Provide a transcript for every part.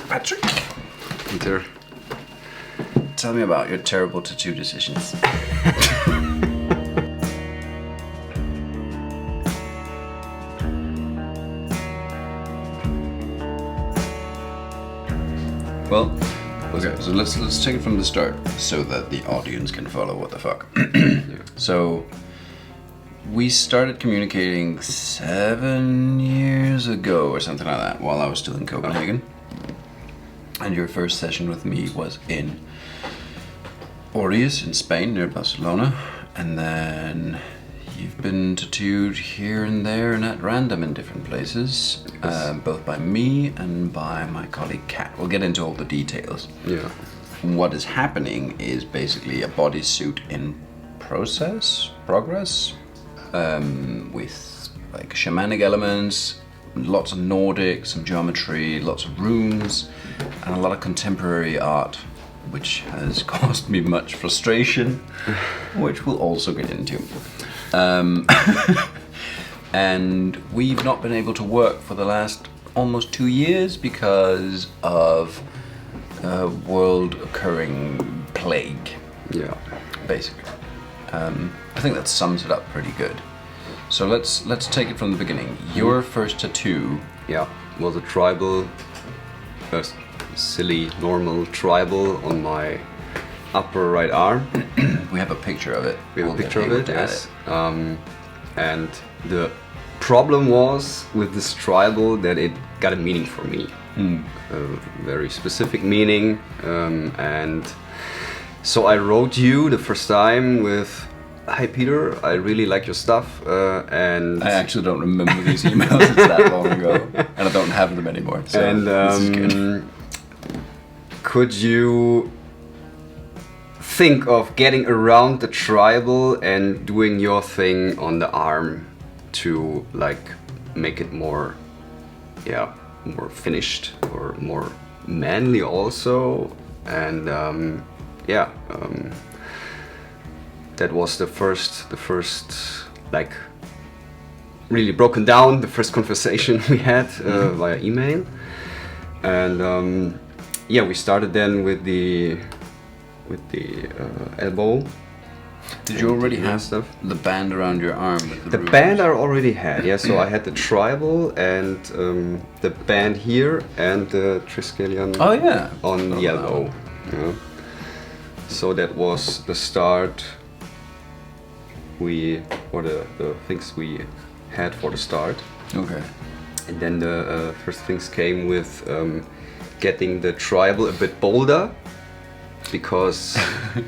Patrick. Peter. Tell me about your terrible tattoo decisions. Well, okay, so let's take it from the start so that the audience can follow what the fuck. So, we started communicating 7 years ago or something like that while I was still in Copenhagen. And your first session with me was in Ortiz in Spain near Barcelona. And then you've been tattooed here and there and at random in different places, both by me and by my colleague Kat. We'll get into all the details. Yeah. What is happening is basically a bodysuit in progress, with like shamanic elements, lots of Nordic, some geometry, lots of runes, and a lot of contemporary art, which has caused me much frustration, which we'll also get into. And we've not been able to work for the last almost 2 years because of world occurring plague. Yeah. Basically. I think that sums it up pretty good. So let's take it from the beginning. Your first tattoo, was a tribal, silly normal tribal on my upper right arm. we have a picture of it. We have a picture of it, yes. And the problem was with this tribal that it got a meaning for me, a very specific meaning, and so I wrote you the first time with, "Hi Peter, I really like your stuff," and I actually don't remember these emails. It's that long ago, and I don't have them anymore. So and this is good. Could you think of getting around the tribal and doing your thing on the arm to like make it more, more finished or more manly also, and that was the first like really broken down, the first conversation we had via email, and we started then with the elbow. Did you already have the band around your arm? With the band I already had, so I had the tribal and the band here and the triskelion on the elbow. Yeah. So that was the start. The things we had for the start. Okay. And then the first things came with getting the tribal a bit bolder, because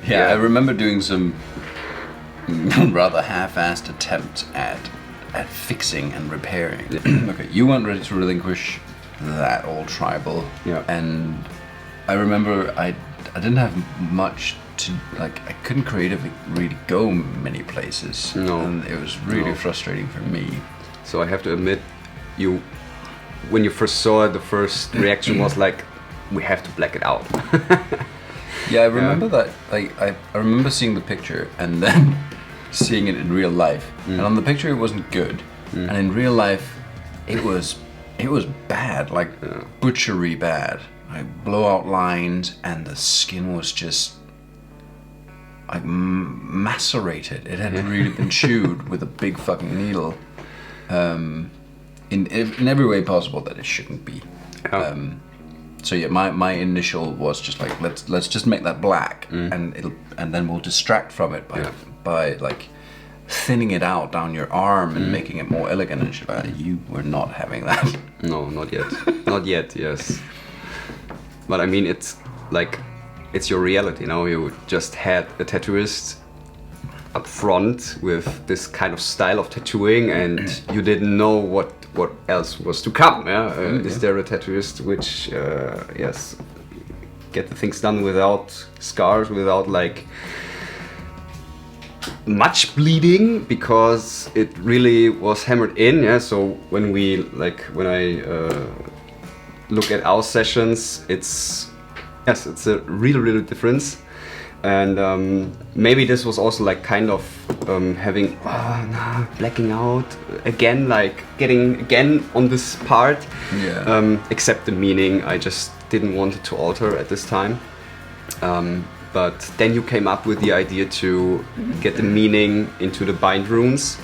I remember doing some rather half-assed attempt at fixing and repairing. Okay, you weren't ready to relinquish that old tribal, and I remember I didn't have much to, like, I couldn't creatively really go many places. No. And it was really frustrating for me. So I have to admit, when you first saw it, the first reaction was like, we have to black it out. Yeah, I remember that. Like, I remember seeing the picture and then seeing it in real life. And on the picture it wasn't good. And in real life it was bad, like butchery bad. Like blowout lines, and the skin was just like macerated. It had really been chewed with a big fucking needle, in every way possible that it shouldn't be. So my initial was just like, let's just make that black, and then we'll distract from it by like thinning it out down your arm and making it more elegant and shit. You were not having that. No, not yet. Not yet. Yes. But I mean, it's like, it's your reality now. You just had a tattooist up front with this kind of style of tattooing, and you didn't know what else was to come. Is there a tattooist which get the things done without scars, without like much bleeding, because it really was hammered in. So when I look at our sessions, it's a real difference, and maybe this was also like kind of having blacking out again, like getting again on this part. Yeah. Except the meaning, I just didn't want it to alter at this time. But then you came up with the idea to get the meaning into the bind runes,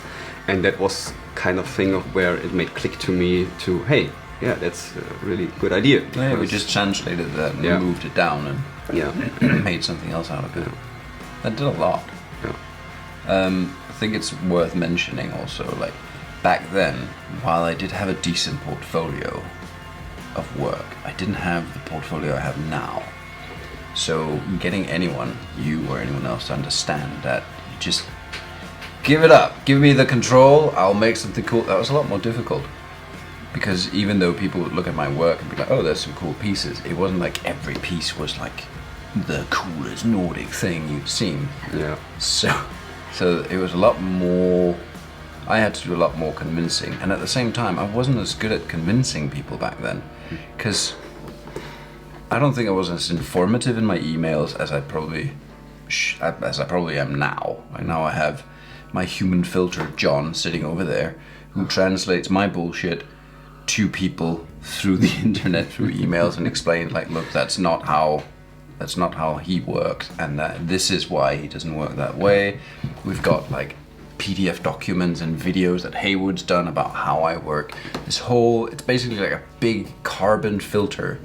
and that was kind of thing of where it made click to me to, hey, yeah, that's a really good idea. Yeah, we just translated that and moved it down and made something else out of it. That did a lot. Yeah. I think it's worth mentioning also, like, back then, while I did have a decent portfolio of work, I didn't have the portfolio I have now. So getting anyone, you or anyone else, to understand that you just give it up, give me the control, I'll make something cool, that was a lot more difficult. Because even though people would look at my work and be like, oh, there's some cool pieces, it wasn't like every piece was like the coolest Nordic thing you'd seen. Yeah. So it was a lot more, I had to do a lot more convincing. And at the same time, I wasn't as good at convincing people back then. Because I don't think I was as informative in my emails as I probably am now. Like now I have my human filter John sitting over there who translates my bullshit to people through the internet, through emails, and explains like, look, that's not how he works, and that this is why he doesn't work that way. We've got like PDF documents and videos that Haywood's done about how I work. It's basically like a big carbon filter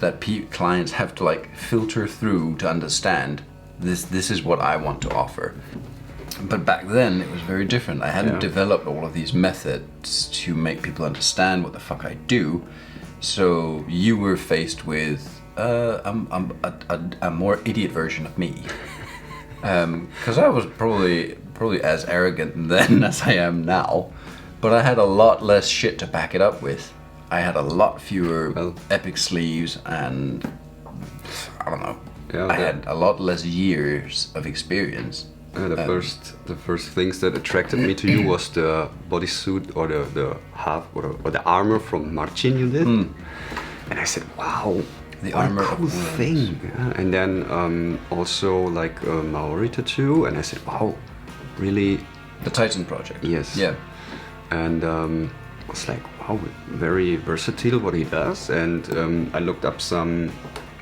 that clients have to like filter through to understand this is what I want to offer. But back then it was very different. I hadn't developed all of these methods to make people understand what the fuck I do. So you were faced with a more idiot version of me. Because I was probably as arrogant then as I am now, but I had a lot less shit to back it up with. I had a lot fewer epic sleeves, and I don't know. Yeah, I had a lot less years of experience. The first things that attracted me to you was the bodysuit or the half or the armor from Marcin you did, and I said, wow. The armor, cool thing. Yeah. And then also like a Maori tattoo, and I said, wow, really? The Titan project. Yes. Yeah. And I was like, wow, very versatile what he does. And I looked up some,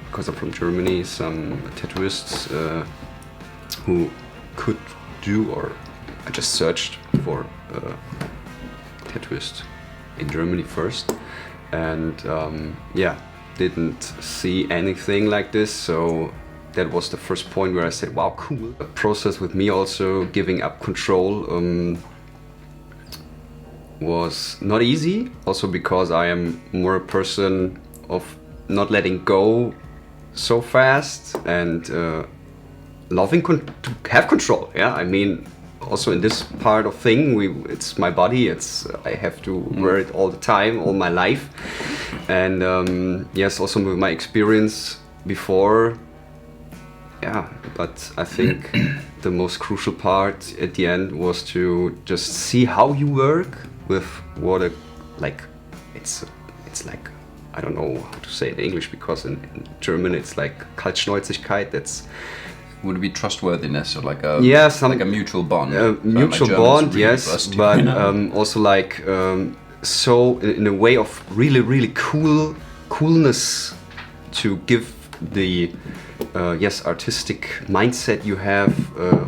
because I'm from Germany, some tattooists who could do, or I just searched for tattooist in Germany first, and didn't see anything like this, so that was the first point where I said, wow, cool. The process with me also giving up control was not easy, also because I am more a person of not letting go so fast and loving to have control. Yeah, I mean, also in this part of thing, it's my body. I have to wear it all the time, all my life. And yes, also with my experience before. Yeah, but I think the most crucial part at the end was to just see how you work with what it's like, I don't know how to say it in English, because in German it's like Kaltschnäuzigkeit. Would it be trustworthiness, or like a like a mutual bond? Mutual bond, really yes, busty, but also like so in a way of really coolness to give the artistic mindset you have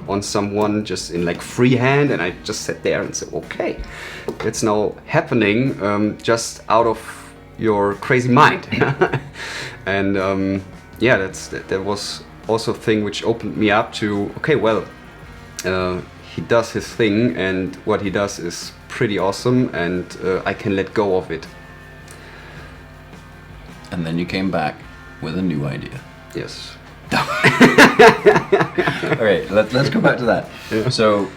on someone just in like free-hand. And I just sat there and said, okay, it's now happening just out of your crazy mind. And that was also a thing which opened me up to, okay, well, he does his thing, and what he does is pretty awesome, and I can let go of it. And then you came back with a new idea. Yes. Alright, let's go back to that. Yeah. So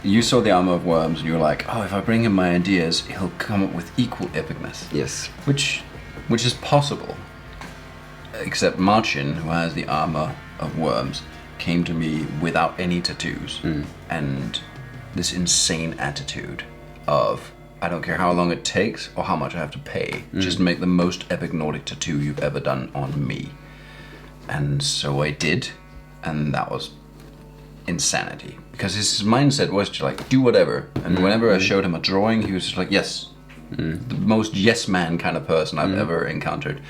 you saw the Armour of Worms and you were like, oh, if I bring him my ideas, he'll come up with equal epicness. Yes. Which is possible. Except Marcin, who has the Armour of Worms, came to me without any tattoos and this insane attitude of, I don't care how long it takes or how much I have to pay, just make the most epic Nordic tattoo you've ever done on me. And so I did, and that was insanity. Because his mindset was to like do whatever. And whenever I showed him a drawing, he was just like, yes. The most yes man kind of person I've ever encountered.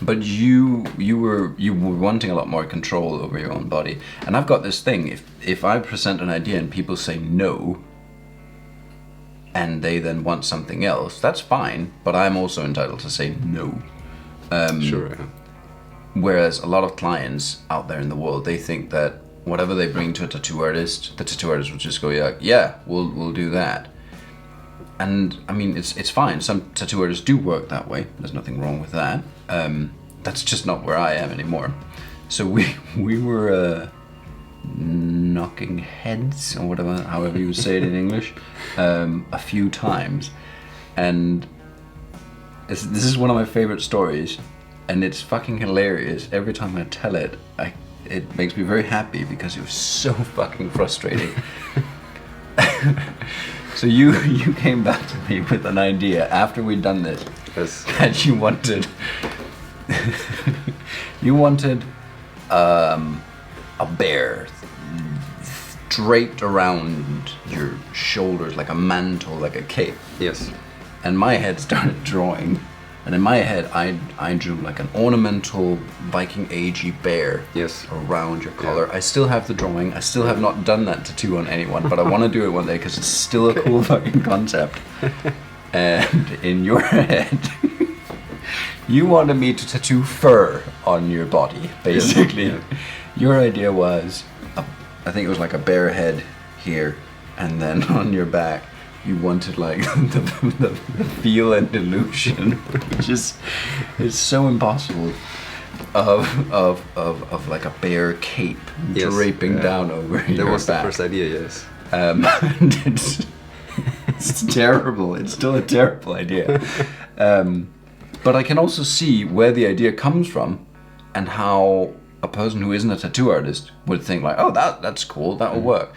But you were wanting a lot more control over your own body. And I've got this thing, if I present an idea and people say no, and they then want something else, that's fine, but I'm also entitled to say no. Sure, yeah. Whereas a lot of clients out there in the world, they think that whatever they bring to a tattoo artist, the tattoo artist will just go, yeah, we'll do that. And I mean, it's fine. Some tattoo artists do work that way. There's nothing wrong with that. That's just not where I am anymore. So we were knocking heads or whatever, however you say it in English, a few times, and this is one of my favorite stories, and it's fucking hilarious. Every time I tell it, it makes me very happy because it was so fucking frustrating. So you came back to me with an idea after we'd done this. Yes. And you wanted a bear draped around your shoulders like a mantle, like a cape. Yes. And my head started drawing, and in my head I drew like an ornamental Viking agey bear. Yes. Around your collar. Yeah. I still have the drawing. I still have not done that tattoo on anyone, but I want to do it one day because it's still a cool fucking concept. And in your head, you wanted me to tattoo fur on your body, basically. Yeah. Your idea was, I think it was like a bear head here, and then on your back, you wanted like the feel and illusion, which is so impossible, of like a bear cape draping down over your back. That was the first idea, yes. And it's terrible. It's still a terrible idea. But I can also see where the idea comes from, and how a person who isn't a tattoo artist would think like, oh, that's cool, that will work.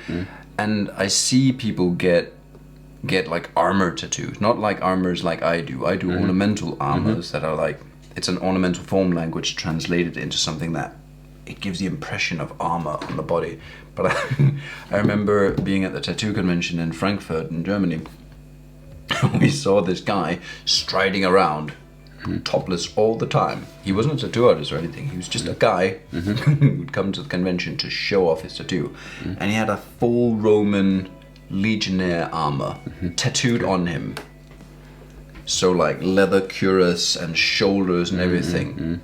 And I see people get like armour tattoos, not like armours like I do. I do ornamental armours that are like, it's an ornamental form language translated into something that it gives the impression of armour on the body. But I remember being at the tattoo convention in Frankfurt in Germany. We saw this guy striding around topless all the time. He wasn't a tattoo artist or anything. He was just a guy who would come to the convention to show off his tattoo. And he had a full Roman legionnaire armor tattooed on him. So like leather cuirass and shoulders and everything.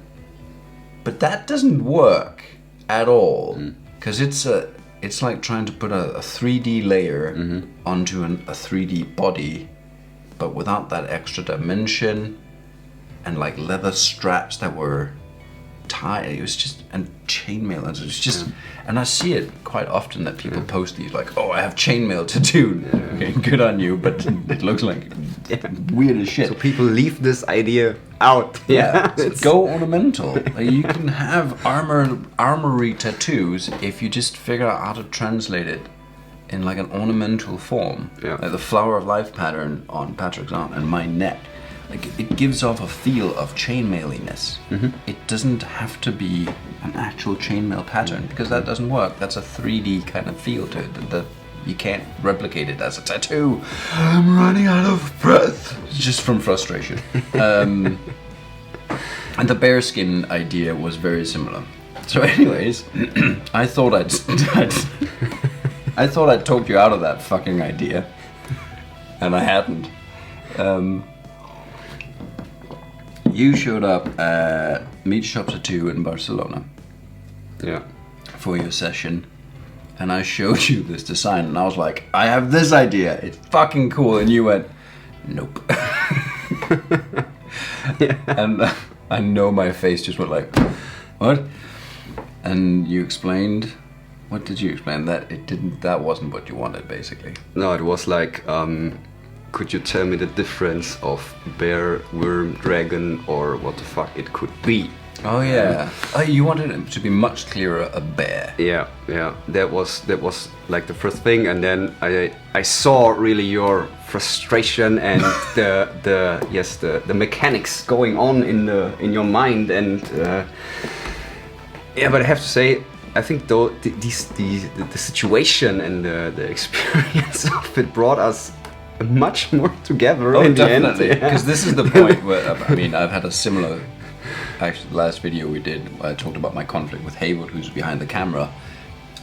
But that doesn't work at all. Because it's like trying to put a 3D layer onto a 3D body, but without that extra dimension. And like leather straps that were tied, it was just, and chainmail, and it was just, and I see it quite often that people post these like, oh, I have chainmail tattooed. Okay, good on you, but it looks like weird as shit. So people leave this idea out. Yeah, go ornamental. Like, you can have armory tattoos if you just figure out how to translate it in like an ornamental form. Like the flower of life pattern on Patrick's arm and my neck. Like it gives off a feel of chainmailiness. It doesn't have to be an actual chainmail pattern because that doesn't work. That's a 3D kind of feel to it. That you can't replicate it as a tattoo. I'm running out of breath just from frustration. And the bearskin idea was very similar. So, anyways, I thought I'd talked you out of that fucking idea, and I hadn't. You showed up at Meat Shop Tattoo in Barcelona. Yeah. For your session. And I showed you this design and I was like, I have this idea. It's fucking cool. And you went, nope. And I know my face just went like, what? And you explained, what did you explain? That wasn't what you wanted, basically. No, it was like, could you tell me the difference of bear, worm, dragon, or what the fuck it could be? Oh yeah. You wanted it to be much clearer, a bear. Yeah. That was like the first thing, and then I saw really your frustration and the mechanics going on in your mind, and but I have to say I think though the situation and the experience of it brought us much more together. Oh, in the end. definitely. Because this is the point where, I mean, I've had a similar. Actually, the last video we did, I talked about my conflict with Haywood, who's behind the camera.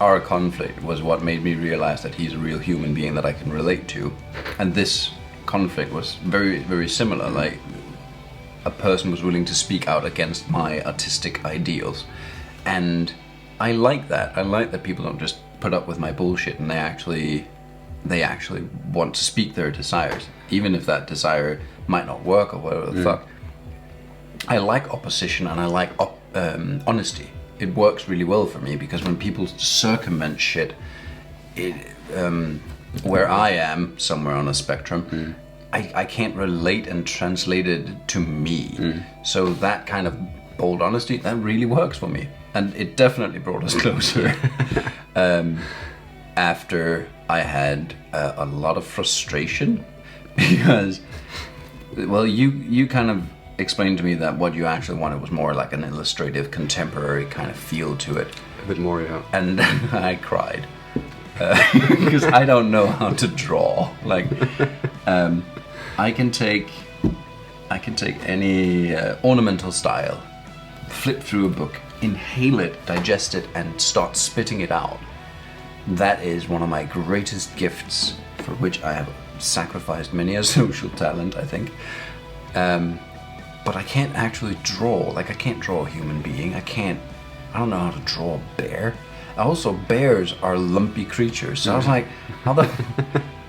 Our conflict was what made me realize that he's a real human being that I can relate to. And this conflict was very, very similar. Like, a person was willing to speak out against my artistic ideals. And I like that. I like that people don't just put up with my bullshit and they actually want to speak their desires, even if that desire might not work or whatever the fuck. I like opposition and I like honesty. It works really well for me because when people circumvent shit, where I am, somewhere on a spectrum, I can't relate and translate it to me. So that kind of bold honesty, that really works for me. And it definitely brought us closer. After I had a lot of frustration because, well, you kind of explained to me that what you actually wanted was more like an illustrative, contemporary kind of feel to it. A bit more, yeah. And I cried because I don't know how to draw. Like, I can take any ornamental style, flip through a book, inhale it, digest it, and start spitting it out. That is one of my greatest gifts, for which I have sacrificed many a social talent, I think. But I can't actually draw. Like, I can't draw a human being. I don't know how to draw a bear. Also, bears are lumpy creatures. So I was like,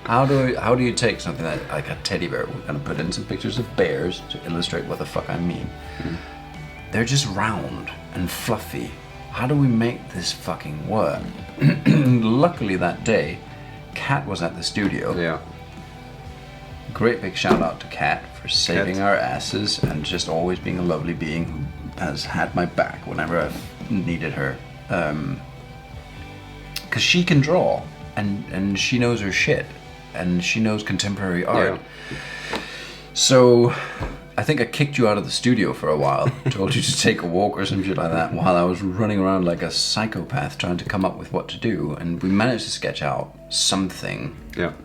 how do you take something that, like a teddy bear? We're gonna put in some pictures of bears to illustrate what the fuck I mean. They're just round and fluffy. How do we make this fucking work? Luckily that day, Kat was at the studio. Yeah. Great big shout out to Kat for saving our asses and just always being a lovely being who has had my back whenever I've needed her. Because she can draw and she knows her shit and she knows contemporary art. Yeah. So I think I kicked you out of the studio for a while, told you to take a walk or some shit like that while I was running around like a psychopath trying to come up with what to do, and we managed to sketch out something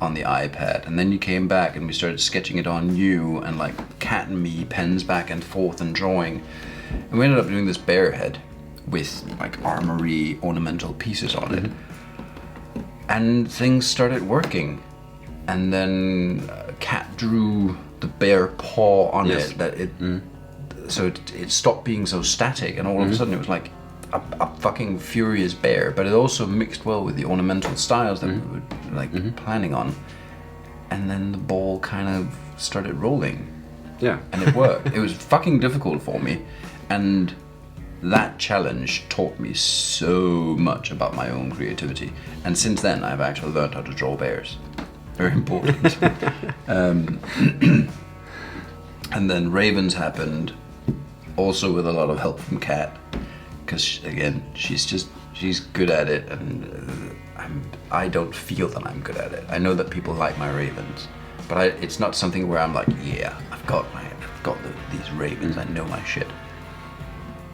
on the iPad, and then you came back and we started sketching it on you and like Cat and me, pens back and forth and drawing, and we ended up doing this bear head with like armory ornamental pieces on it, and things started working, and then Cat drew the bear paw on it, that it so it stopped being so static, and all of a sudden it was like a fucking furious bear, but it also mixed well with the ornamental styles that we were like planning on, and then the ball kind of started rolling, and it worked. It was fucking difficult for me, and that challenge taught me so much about my own creativity, and since then I've actually learned how to draw bears. Very important. And then Ravens happened, also with a lot of help from Kat, because again, she's good at it, and I don't feel that I'm good at it. I know that people like my Ravens, but it's not something where I'm like, yeah, I've got these Ravens. I know my shit.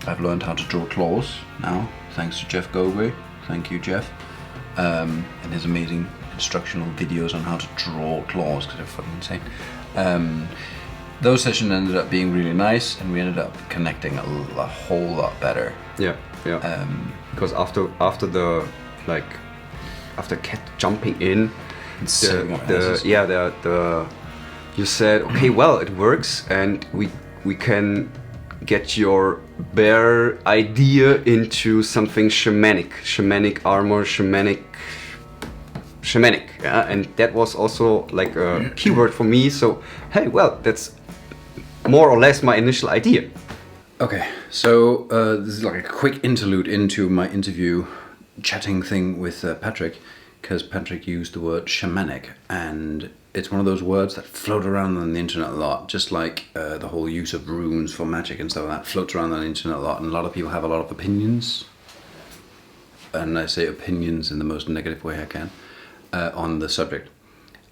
I've learned how to draw claws now, thanks to Jeff Gogwe. Thank you, Jeff, and his amazing instructional videos on how to draw claws, because they're fucking insane. Those sessions ended up being really nice, and we ended up connecting a whole lot better. Yeah. Because after Cat jumping in, you said, okay, well, it works, and we can get your bear idea into something shamanic armor, shamanic, yeah? And that was also like a keyword for me. So hey, well, that's more or less my initial idea. Okay, so this is like a quick interlude into my interview chatting thing with Patrick, because Patrick used the word shamanic, and it's one of those words that float around on the internet a lot, just like the whole use of runes for magic and stuff like that floats around on the internet a lot, and a lot of people have a lot of opinions, and I say opinions in the most negative way I can, on the subject.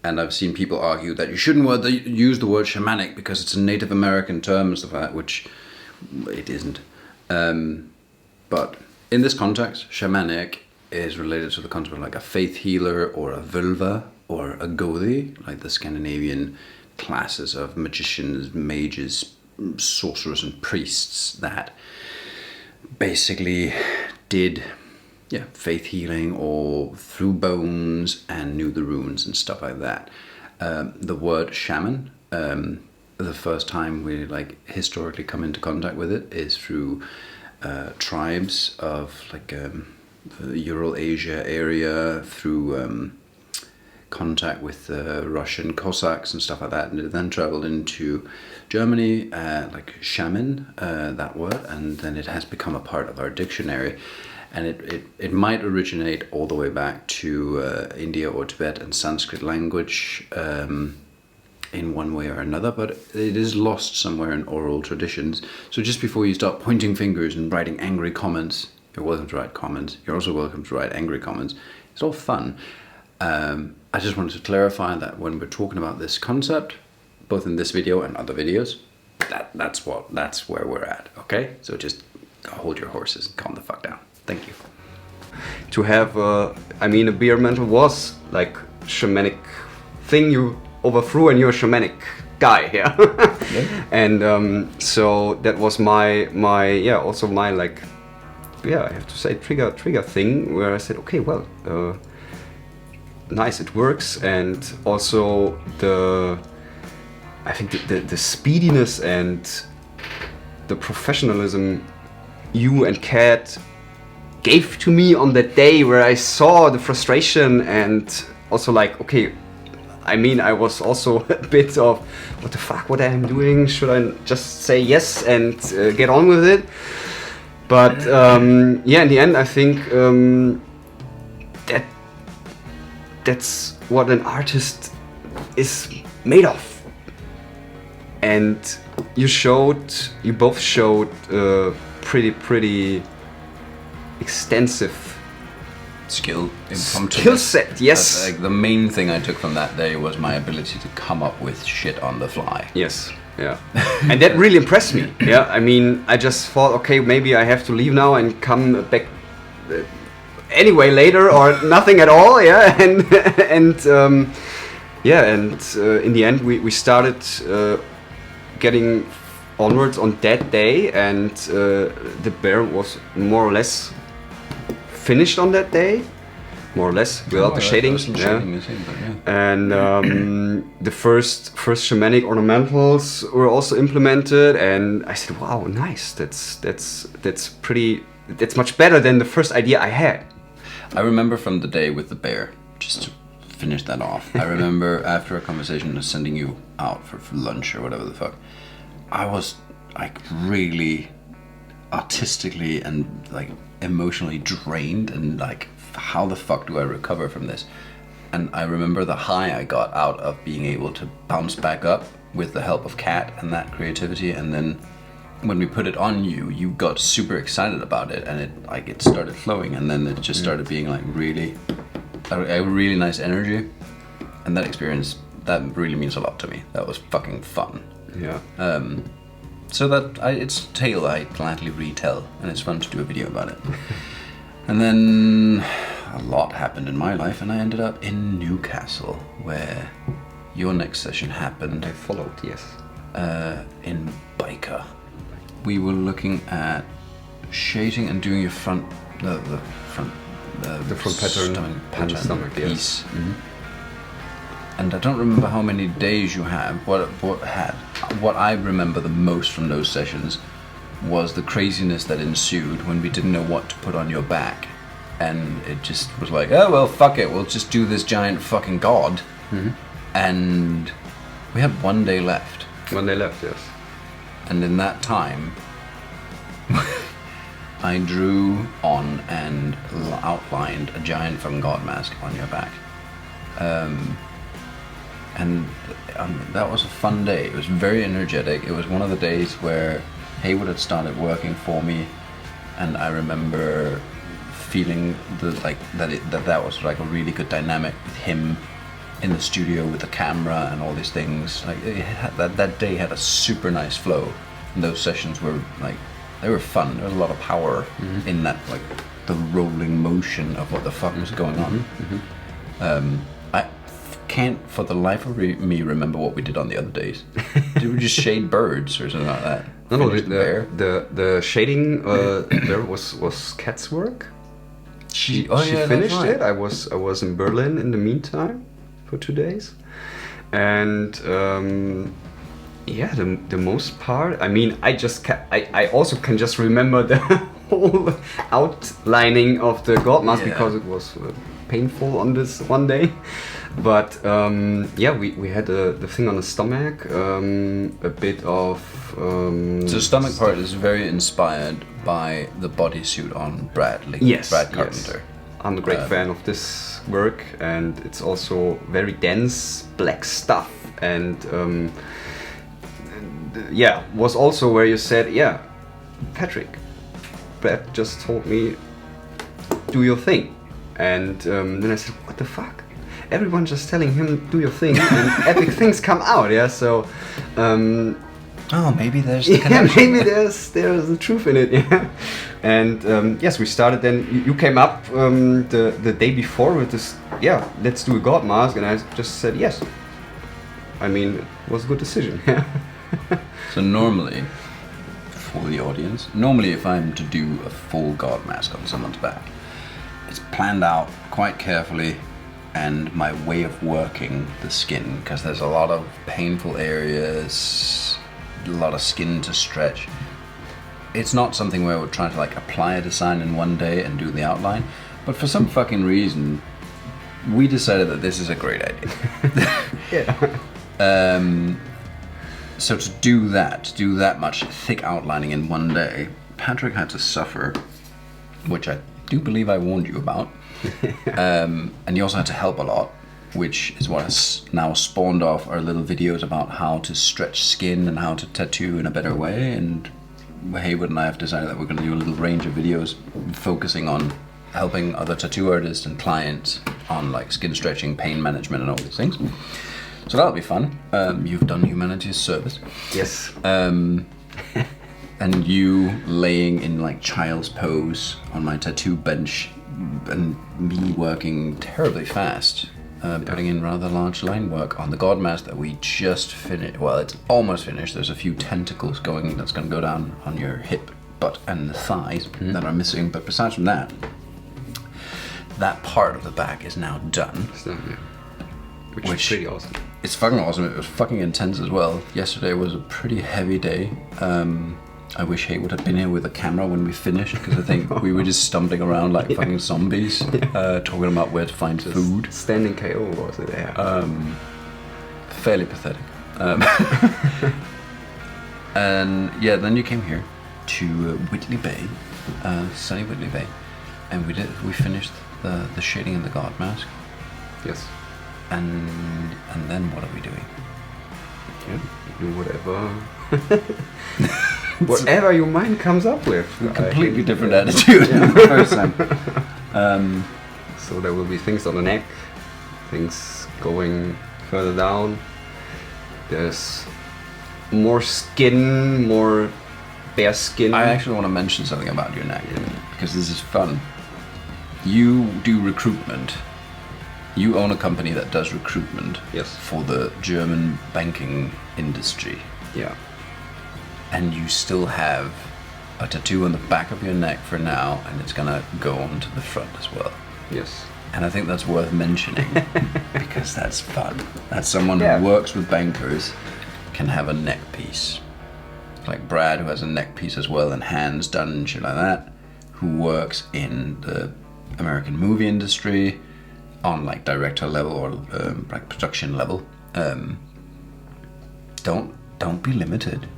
And I've seen people argue that you shouldn't use the word shamanic because it's a Native American term and stuff like that, which it isn't. But in this context, shamanic is related to the concept of like a faith healer or a vulva or a gothi, like the Scandinavian classes of magicians, mages, sorcerers and priests that basically did faith healing or through bones and knew the runes and stuff like that. The word shaman, the first time we like historically come into contact with it is through tribes of like the Eurasia area, through contact with the Russian Cossacks and stuff like that, and it then traveled into Germany, like shaman, that word, and then it has become a part of our dictionary. And it might originate all the way back to India or Tibet and Sanskrit language in one way or another, but it is lost somewhere in oral traditions. So just before you start pointing fingers and writing angry comments, you're welcome to write comments. You're also welcome to write angry comments. It's all fun. I just wanted to clarify that when we're talking about this concept, both in this video and other videos, that's where we're at, okay? So just hold your horses and calm the fuck down. Thank you. To have, a beer mantle was like shamanic thing you overthrew, and you're a shamanic guy, yeah. And so that was my also my like, I have to say trigger thing where I said, okay, well, nice, it works, and also I think the speediness and the professionalism you and Kat gave to me on that day, where I saw the frustration and also like, okay, I was also a bit of, what the fuck, what am I doing? Should I just say yes and get on with it? But in the end, I think that's what an artist is made of. And you both showed pretty extensive skill set, yes. Like the main thing I took from that day was my ability to come up with shit on the fly. Yes, yeah. And that really impressed me. Yeah, I just thought, okay, maybe I have to leave now and come back anyway later, or nothing at all. Yeah, and in the end we started getting onwards on that day, and the bear was more or less finished on that day, more or less, without the shading. And the first shamanic ornamentals were also implemented, and I said, wow, nice, that's much better than the first idea I had. I remember from the day with the bear, just to finish that off, I remember after a conversation of sending you out for lunch or whatever the fuck, I was like really artistically and like emotionally drained, and like, how the fuck do I recover from this? And I remember the high I got out of being able to bounce back up with the help of Kat and that creativity, and then when we put it on you, you got super excited about it, and it started flowing, and then it just started being like really a really nice energy, and that experience, that really means a lot to me. That was fucking fun. Yeah. So that it's a tale I gladly retell, and it's fun to do a video about it. And then a lot happened in my life, and I ended up in Newcastle, where your next session happened. I followed, yes. In Biker. We were looking at shading and doing your front, the front pattern, stomach, piece. Yes. Mm-hmm. And I don't remember how many days you had. What I remember the most from those sessions was the craziness that ensued when we didn't know what to put on your back, and it just was like, oh well, fuck it, we'll just do this giant fucking god. Mm-hmm. And we had 1 day left. 1 day left, yes. And in that time, I drew on and outlined a giant fucking Godmask on your back. And that was a fun day. It was very energetic. It was one of the days where Haywood had started working for me, and I remember feeling that was like a really good dynamic with him in the studio with the camera and all these things. Like that day had a super nice flow, and those sessions were like they were fun. There was a lot of power in that, like the rolling motion of what the fuck was going on. I can't for the life of me remember what we did on the other days. Did we just shade birds or something like that? No, Finish the shading there was Kat's work. She yeah, finished that's right. it. I was in Berlin in the meantime for 2 days, and yeah, the most part. I mean, I also can just remember the whole outlining of the Godmask because it was painful on this one day. But yeah, we had the thing on the stomach, a bit of. The stomach part is very inspired by the bodysuit on Brad Carpenter. I'm a great fan of this work, and it's also very dense black stuff. And yeah, was also where you said, yeah, Patrick, Brad just told me, do your thing. And then I said, what the fuck? Everyone's just telling him, do your thing, and epic things come out, yeah, so... oh, maybe there's the connection. Maybe there's the truth in it, yeah. And yes, we started then, you came up the day before with this, yeah, let's do a Godmask, and I just said yes. I mean, it was a good decision, yeah. So normally, for the audience, if I'm to do a full Godmask on someone's back, it's planned out quite carefully, and my way of working the skin, because there's a lot of painful areas, a lot of skin to stretch. It's not something where I would try to like apply a design in one day and do the outline, but for some fucking reason, we decided that this is a great idea. Yeah. So to do that much thick outlining in one day, Patrick had to suffer, which I do believe I warned you about. And he also had to help a lot, which is what has now spawned off our little videos about how to stretch skin and how to tattoo in a better way. And Haywood and I have decided that we're going to do a little range of videos focusing on helping other tattoo artists and clients on like skin stretching, pain management, and all these things. So that'll be fun. You've done humanity a service. Yes. And you laying in like child's pose on my tattoo bench, and me working terribly fast, putting in rather large line work on the Godmask that we just finished. Well, it's almost finished. There's a few tentacles that's going to go down on your hip, butt, and the thighs that are missing. But besides from that, that part of the back is now done. It's done, yeah. Which is pretty awesome. It's fucking awesome. It was fucking intense as well. Yesterday was a pretty heavy day. I wish Haywood had been here with a camera when we finished, because I think we were just stumbling around like fucking zombies, talking about where to find food. Standing KO was it? Yeah. Fairly pathetic. And yeah, then you came here to Whitley Bay, sunny Whitley Bay, and we finished the shading in the Godmask. Yes. And then what are we doing? Yeah, do whatever. Whatever your mind comes up with. A completely different attitude than the first time. So there will be things on the neck, things going further down. There's more skin, more bare skin. I actually want to mention something about your neck, because this is fun. You do recruitment. You own a company that does recruitment for the German banking industry. Yeah. And you still have a tattoo on the back of your neck for now, and it's gonna go on to the front as well. Yes. And I think that's worth mentioning, because that's fun. That someone who works with bankers can have a neck piece. Like Brad, who has a neck piece as well, and hands done and shit like that, who works in the American movie industry on like director level or like production level. Don't be limited.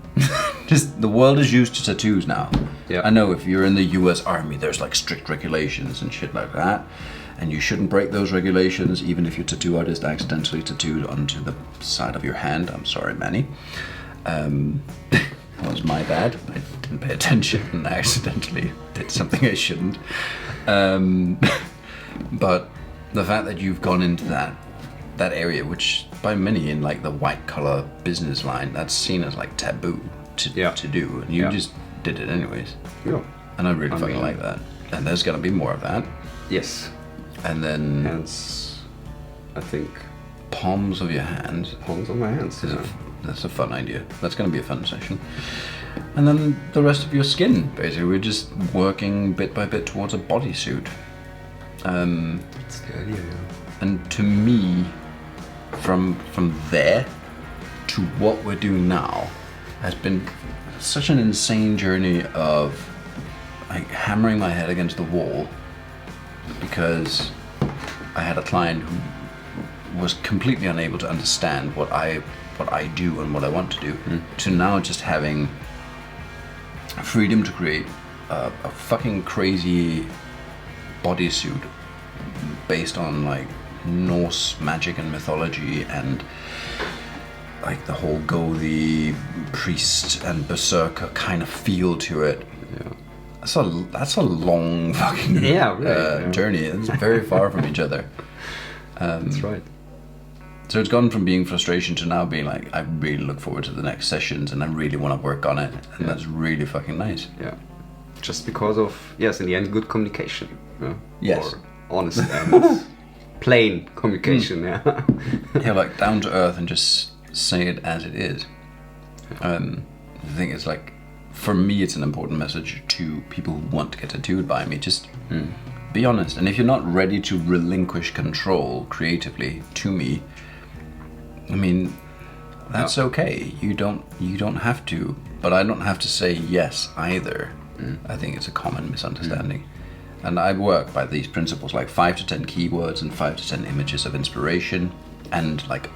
Just the world is used to tattoos now. Yeah. I know if you're in the US Army, there's like strict regulations and shit like that, and you shouldn't break those regulations, even if your tattoo artist accidentally tattooed onto the side of your hand. I'm sorry, Manny. It was my bad. I didn't pay attention and I accidentally did something I shouldn't. But the fact that you've gone into that area, which by many in like the white collar business line, that's seen as like taboo to do, and you just did it anyways. Yeah. And I really fucking like that. And there's gonna be more of that. Yes. And then Hands, I think. palms of your hands. Palms of my hands. Yeah. That's a fun idea. That's gonna be a fun session. And then the rest of your skin, basically. We're just working bit by bit towards a bodysuit. That's the idea, yeah. And to me, from there to what we're doing now has been such an insane journey of like hammering my head against the wall because I had a client who was completely unable to understand what I do and what I want to do, to now just having freedom to create a fucking crazy bodysuit based on like Norse magic and mythology and like the whole Gothi priest and berserker kind of feel to it. Yeah. That's a long fucking journey. It's very far from each other. That's right. So it's gone from being frustration to now being like, I really look forward to the next sessions and I really want to work on it, and that's really fucking nice. Yeah. Just because of, yes, in the end, good communication. Yeah? Yes. Or honest and plain communication, yeah. Yeah, like down to earth and just say it as it is. The thing is, like, for me, it's an important message to people who want to get tattooed by me. Just be honest. And if you're not ready to relinquish control creatively to me, I mean, that's okay. You don't have to, but I don't have to say yes either. I think it's a common misunderstanding. And I work by these principles, like 5 to 10 keywords and 5 to 10 images of inspiration, and like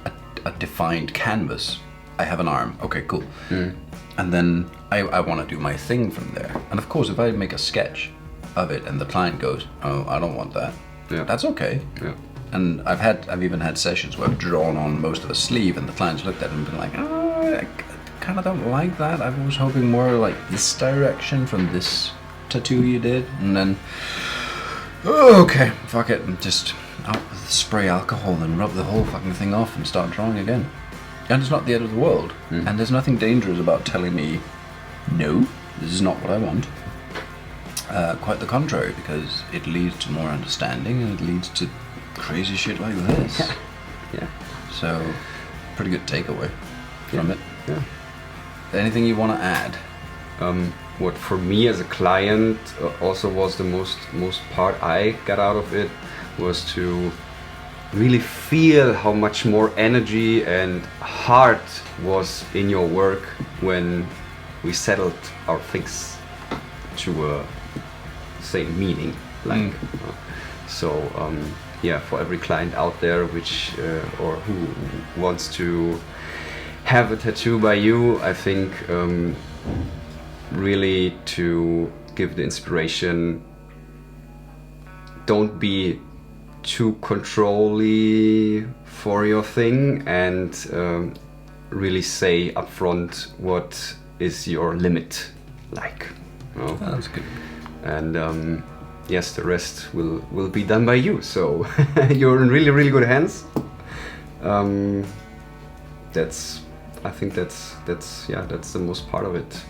a defined canvas. I have an arm. Okay, cool. And then I want to do my thing from there. And of course, if I make a sketch of it and the client goes, "Oh, I don't want that," that's okay. Yeah. And I've even had sessions where I've drawn on most of a sleeve, and the clients looked at it and been like, "Oh, I kind of don't like that. I was hoping more like this direction from this tattoo you did." And then, oh, okay, fuck it, and just spray alcohol and rub the whole fucking thing off and start drawing again. And it's not the end of the world. And there's nothing dangerous about telling me, no, this is not what I want. Quite the contrary, because it leads to more understanding and it leads to crazy shit like this. Yeah. So, pretty good takeaway from it. Yeah. Anything you want to add? What for me as a client also was the most part I got out of it was to really feel how much more energy and heart was in your work when we settled our things to a same meaning, like for every client out there which or who wants to have a tattoo by you, I think really to give the inspiration, don't be too controlly for your thing, and really say upfront what is your limit, like, you know? Oh, that's good. And yes, the rest will be done by you, so you're in really, really good hands. I think that's the most part of it.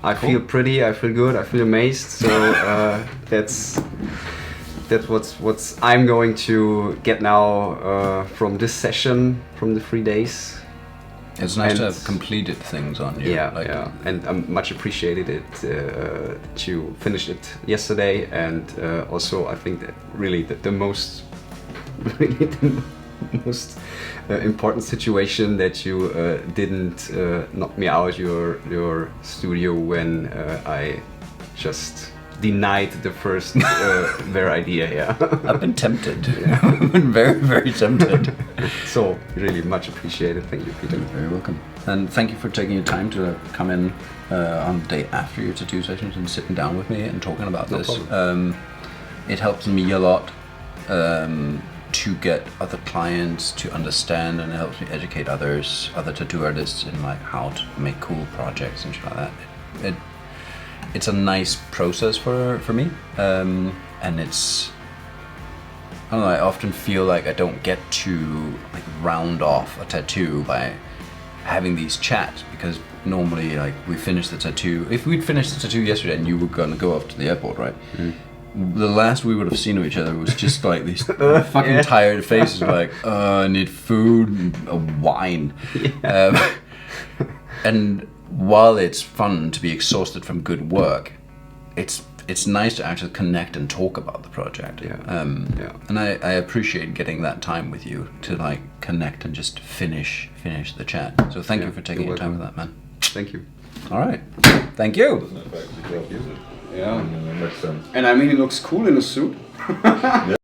I feel pretty, I feel good, I feel amazed, so that's what's I'm going to get now from this session, from the 3 days. It's nice to have completed things on you. Yeah, and I much appreciated it that you finished it yesterday, and also I think that really the most important situation that you didn't knock me out your studio when I just denied the first their idea. Yeah, I've been tempted. I've been very, very tempted. So really much appreciated. Thank you, Peter. You're very welcome. And thank you for taking your time to come in on the day after your tattoo sessions and sitting down with me and talking about this. It helps me a lot to get other clients to understand, and it helps me educate other tattoo artists in like how to make cool projects and shit like that. It's a nice process for me, and it's, I don't know, I often feel like I don't get to like round off a tattoo by having these chats, because normally like we finish the tattoo. If we'd finished the tattoo yesterday and you were gonna go off to the airport, right? The last we would have seen of each other was just like these fucking tired faces, like, I need food and a wine. Yeah. And while it's fun to be exhausted from good work, it's nice to actually connect and talk about the project. Yeah. And I appreciate getting that time with you to like connect and just finish the chat. So thank you for taking your time with that, man. Thank you. All right. Thank you. Doesn't affect the job, is it? Yeah. Makes sense. And I mean, he looks cool in a suit.